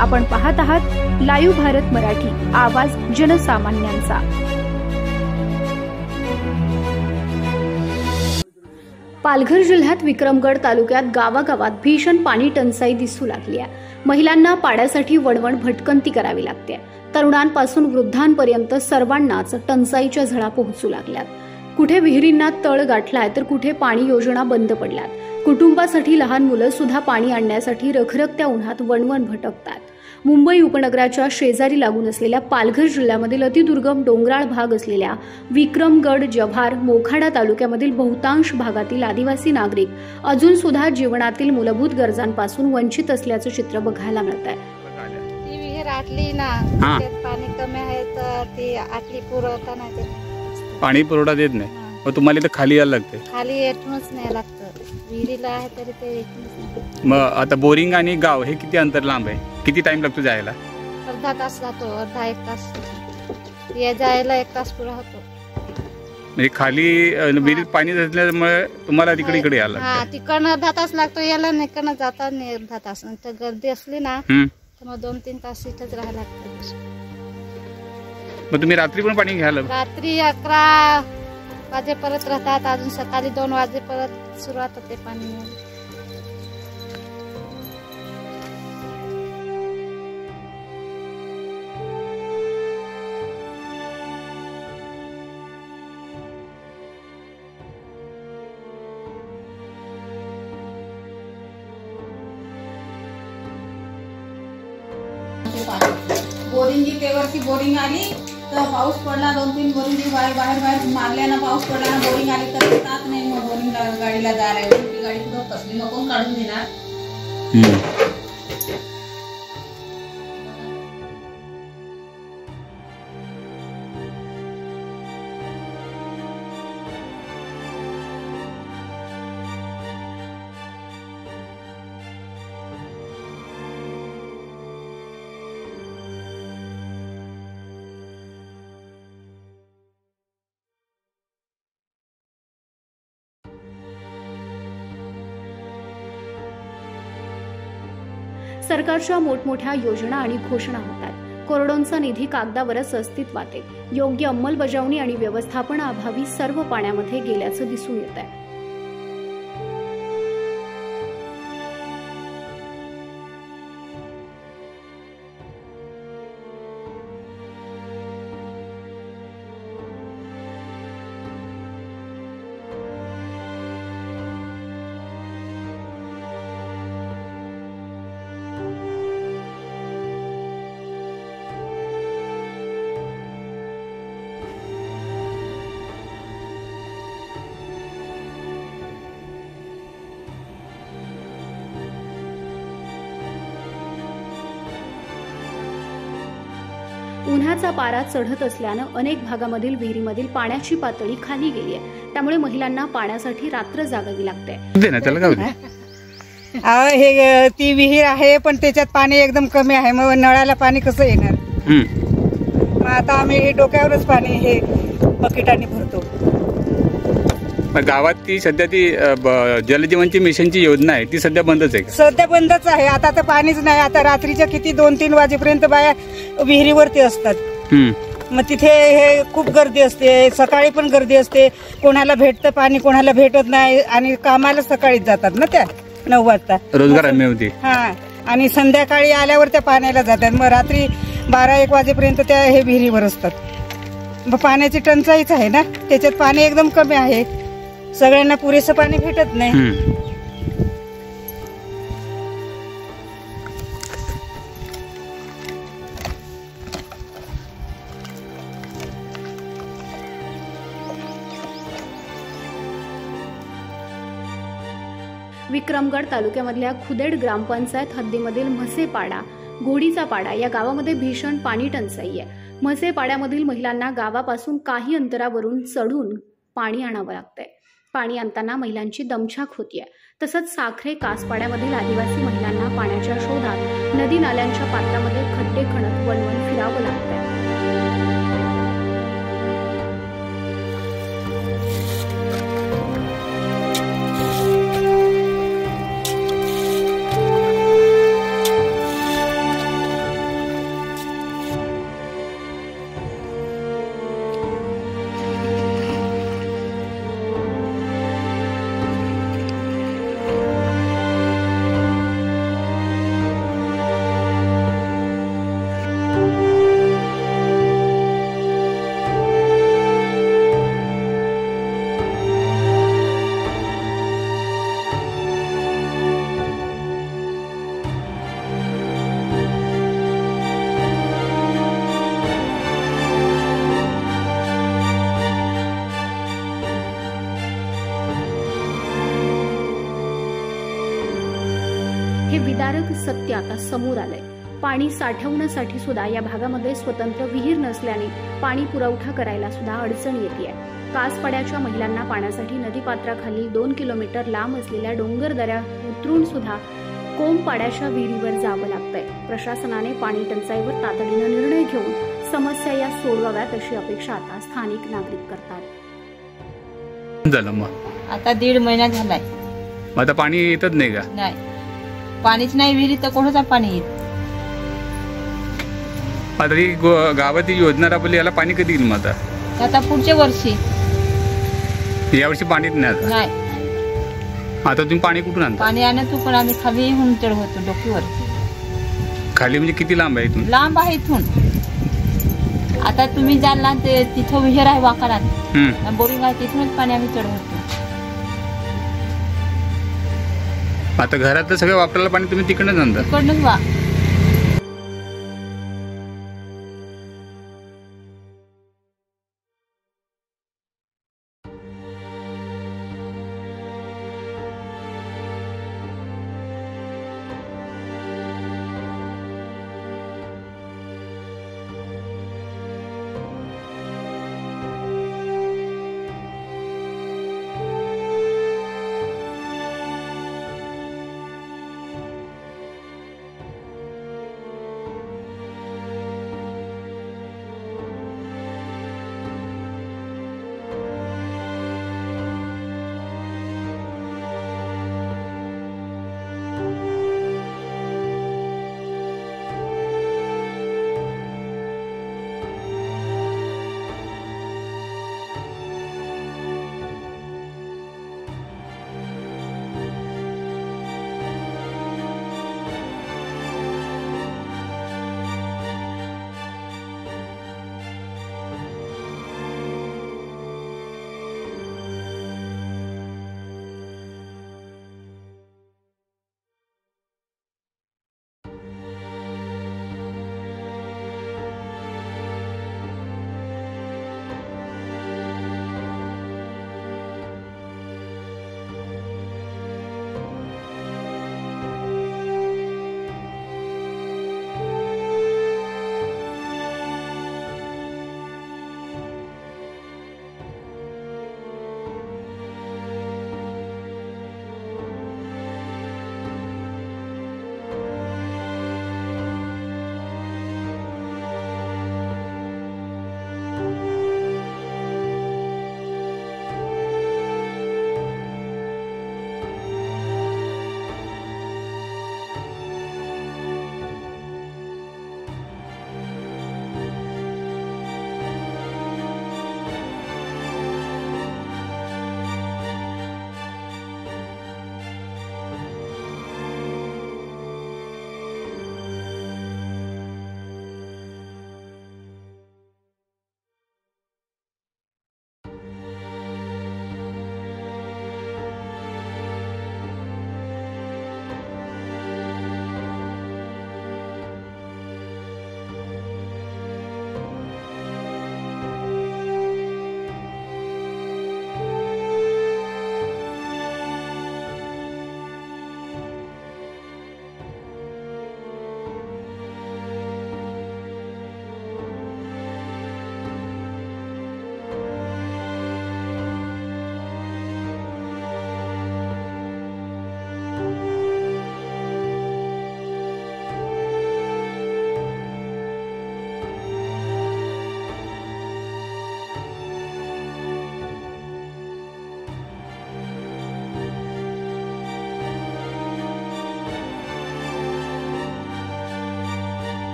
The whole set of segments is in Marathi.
आपण पाहत आहात लाईव्ह भारत मराठी, आवाज जनसामान्यांचा। पालघर जिल्ह्यात विक्रमगड तालुक्यात गावागावात भीषण पाणी टंचाई दिसू लागली आहे। महिलांना पाण्यासाठी वणवण भटकंती करावी लागते। तरुणांपासून वृद्धांपर्यंत सर्वांनाच टंचाईच्या झळा पोहोचू लागल्यात। कुठे विहिरींना तळ गाठलाय तर कुठे पाणी योजना बंद पडल्यात। कुटुंबासाठी लहान मुलं सुद्धा पाणी आणण्यासाठी रखरखत्या उन्हात वणवण भटकतात। मुंबई उपनगराच्या शेजारी लागून असलेल्या पालघर जिल्ह्यामधील अतिदुर्गम डोंगराळ भाग असलेल्या विक्रमगड, जव्हार, मोखाडा तालुक्यामधील बहुतांश भागातील आदिवासी नागरिक अजून सुद्धा जीवनातील मूलभूत गरजांपासून वंचित असल्याचं चित्र बघायला मिळत आहे। ती विहीर आटली ना, त्यात पाणी कमी आहे तर ती आटली पुरवठा नाही देत, पाणी पुरवठा देत नाही। मग तुम्हाला इथं खाली यायला लागते? खाली येतच नाही लागतं, विहिरीला आहे तरी ते येतच नाही। मग आता बोरिंग आणि गाव हे किती अंतर लांब आहे? किती टाइम लागतो जायला? अर्धा तास जातो, अर्धा एक तास, ये जायला 1 तास पुरा होतो। म्हणजे खाली विहिरीत पाणी असल्यामुळे तुम्हाला तिकडे इकडे यायला हा, लागतं? तिकडनं अर्धा तास लागतो यायला, इकडनं जाता नाही अर्धा तास। तर गर्दी असली ना तर मग 2-3 तास इथंच राहायला लागतं। मग तुम्ही रात्री पण पाणी घ्यायला? रात्री 11 वाजे परत राहतात, अजून सकाळी 2 वाजे परत सुरुवात होते पाणी। बोरिंग वरती बोरिंग आली तर पाऊस पडला, 2-3 बोरिंग बाहेर मारल्यानं पाऊस पडला ना, बोरिंग आली तर येतात नाही। मग बोरिंग गाडीला जायला ती गाडी कुठं कसली नको काढून देणार। सरकारच्या मोठमोठ्या योजना आणि घोषणा होतात। करोडोंचा निधी कागदावरच अस्तित्वात आहे। योग्य अंमलबजावणी आणि व्यवस्थापनाअभावी सर्व पाण्यामध्ये गेल्याचं दिसून येत आहे। उन्हाचा पारा चढत असल्यानं अनेक भागामधील विहिरीमधील पाण्याची पातळी खाली गेली आहे। त्यामुळे महिलांना पाण्यासाठी रात्र जागावी लागते। हे ती विहीर आहे पण त्याच्यात पाणी एकदम कमी आहे, मग नळाला पाणी कसं येणार? मग आता आम्ही डोक्यावरच पाणी हे बकेटाने भरतो। गावात ती सध्या ती जलजीवनची मिशनची योजना आहे ती सध्या बंदच आहे? सध्या बंदच आहे, आता तर पाणीच नाही। आता रात्रीच्या किती 2-3 वाजेपर्यंत बाया विहिरीवरती असतात। मग तिथे हे खूप गर्दी असते, सकाळी पण गर्दी असते। कोणाला भेटतं पाणी, कोणाला भेटत नाही, आणि कामाला सकाळीच जातात ना त्या 9 वाजता, रोजगार हमी होती। हा, आणि संध्याकाळी आल्यावर त्या पाण्याला जातात। मग रात्री 12-1 वाजेपर्यंत त्या हे विहिरीवर असतात। मग पाण्याची टंचाईच आहे ना, त्याच्यात पाणी एकदम कमी आहे, सगळ्यांना पुरेसं पाणी भेटत नाही। विक्रमगड तालुक्यामधल्या खुदेड ग्रामपंचायत हद्दीमधील म्हसेपाडा, घोडीचा पाडा या गावामध्ये भीषण पाणी टंचाई आहे। म्हसेपाड्यामधील महिलांना गावापासून काही अंतरावरून चढून पाणी आणावं लागतंय। पाणी आणताना महिलांची दमछाक होतीये। तसंच साखरे कासपाड्यामधील आदिवासी महिलांना पाण्याच्या शोधात नदी नाल्यांच्या पात्रामध्ये खड्डे खणत वणवण फिरावं लागतंय। थरारक सत्य आता समोर आलंय. पाणी साठवण्यासाठी सुद्धा या भागामध्ये स्वतंत्र विहीर नसल्याने पाणी पुरवठा करायला सुद्धा अडचण येते. कासपाड्याच्या महिलांना पाण्यासाठी नदीपात्राखाली 2 किलोमीटर लांब असलेल्या डोंगरदऱ्या उतरून सुद्धा कोंबपाड्याच्या विहिरीवर जावं लागतंय. प्रशासनाने पाणी टंचाईवर तातडीनं निर्णय घेऊन समस्या या सोडवाव्यात अशी अपेक्षा आता स्थानिक नागरिक करतात. झालं मग आता 1.5 महिना झालाय. मग आता पाणी येतच नाही का? नाही, पाणीच नाही विहिरीत तर कोणाचं पाणी येत. आता ही गावात योजना राबवली, याला पाणी कधी येईल मग आता पुढच्या वर्षी? यावर्षी पाणीच नाही आता. नाही. आता तुम्ही पाणी कुठून आणता? पाणी आणतो पण आम्ही खाली येऊन चढवतो डोकीवर. खाली म्हणजे किती लांब आहे इथून? लांब आहे इथून. आता तुम्ही जाल ना ते तिथं विहीर आहे वाकडात, बोरिंग आहे, तिथूनच पाणी आम्ही चढवतो. आता घरात सगळं वापरायला पाणी तुम्ही तिकडनंच आणता? तिकडनंच वा.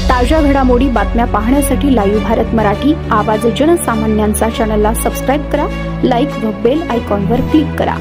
ताज्या घडामोडी बातम्या पाहण्यासाठी लाईव्ह भारत मराठी आवाज जनसामान्यांचा चॅनलला सबस्क्राईब करा, लाईक व बेल आयकॉनवर क्लिक करा.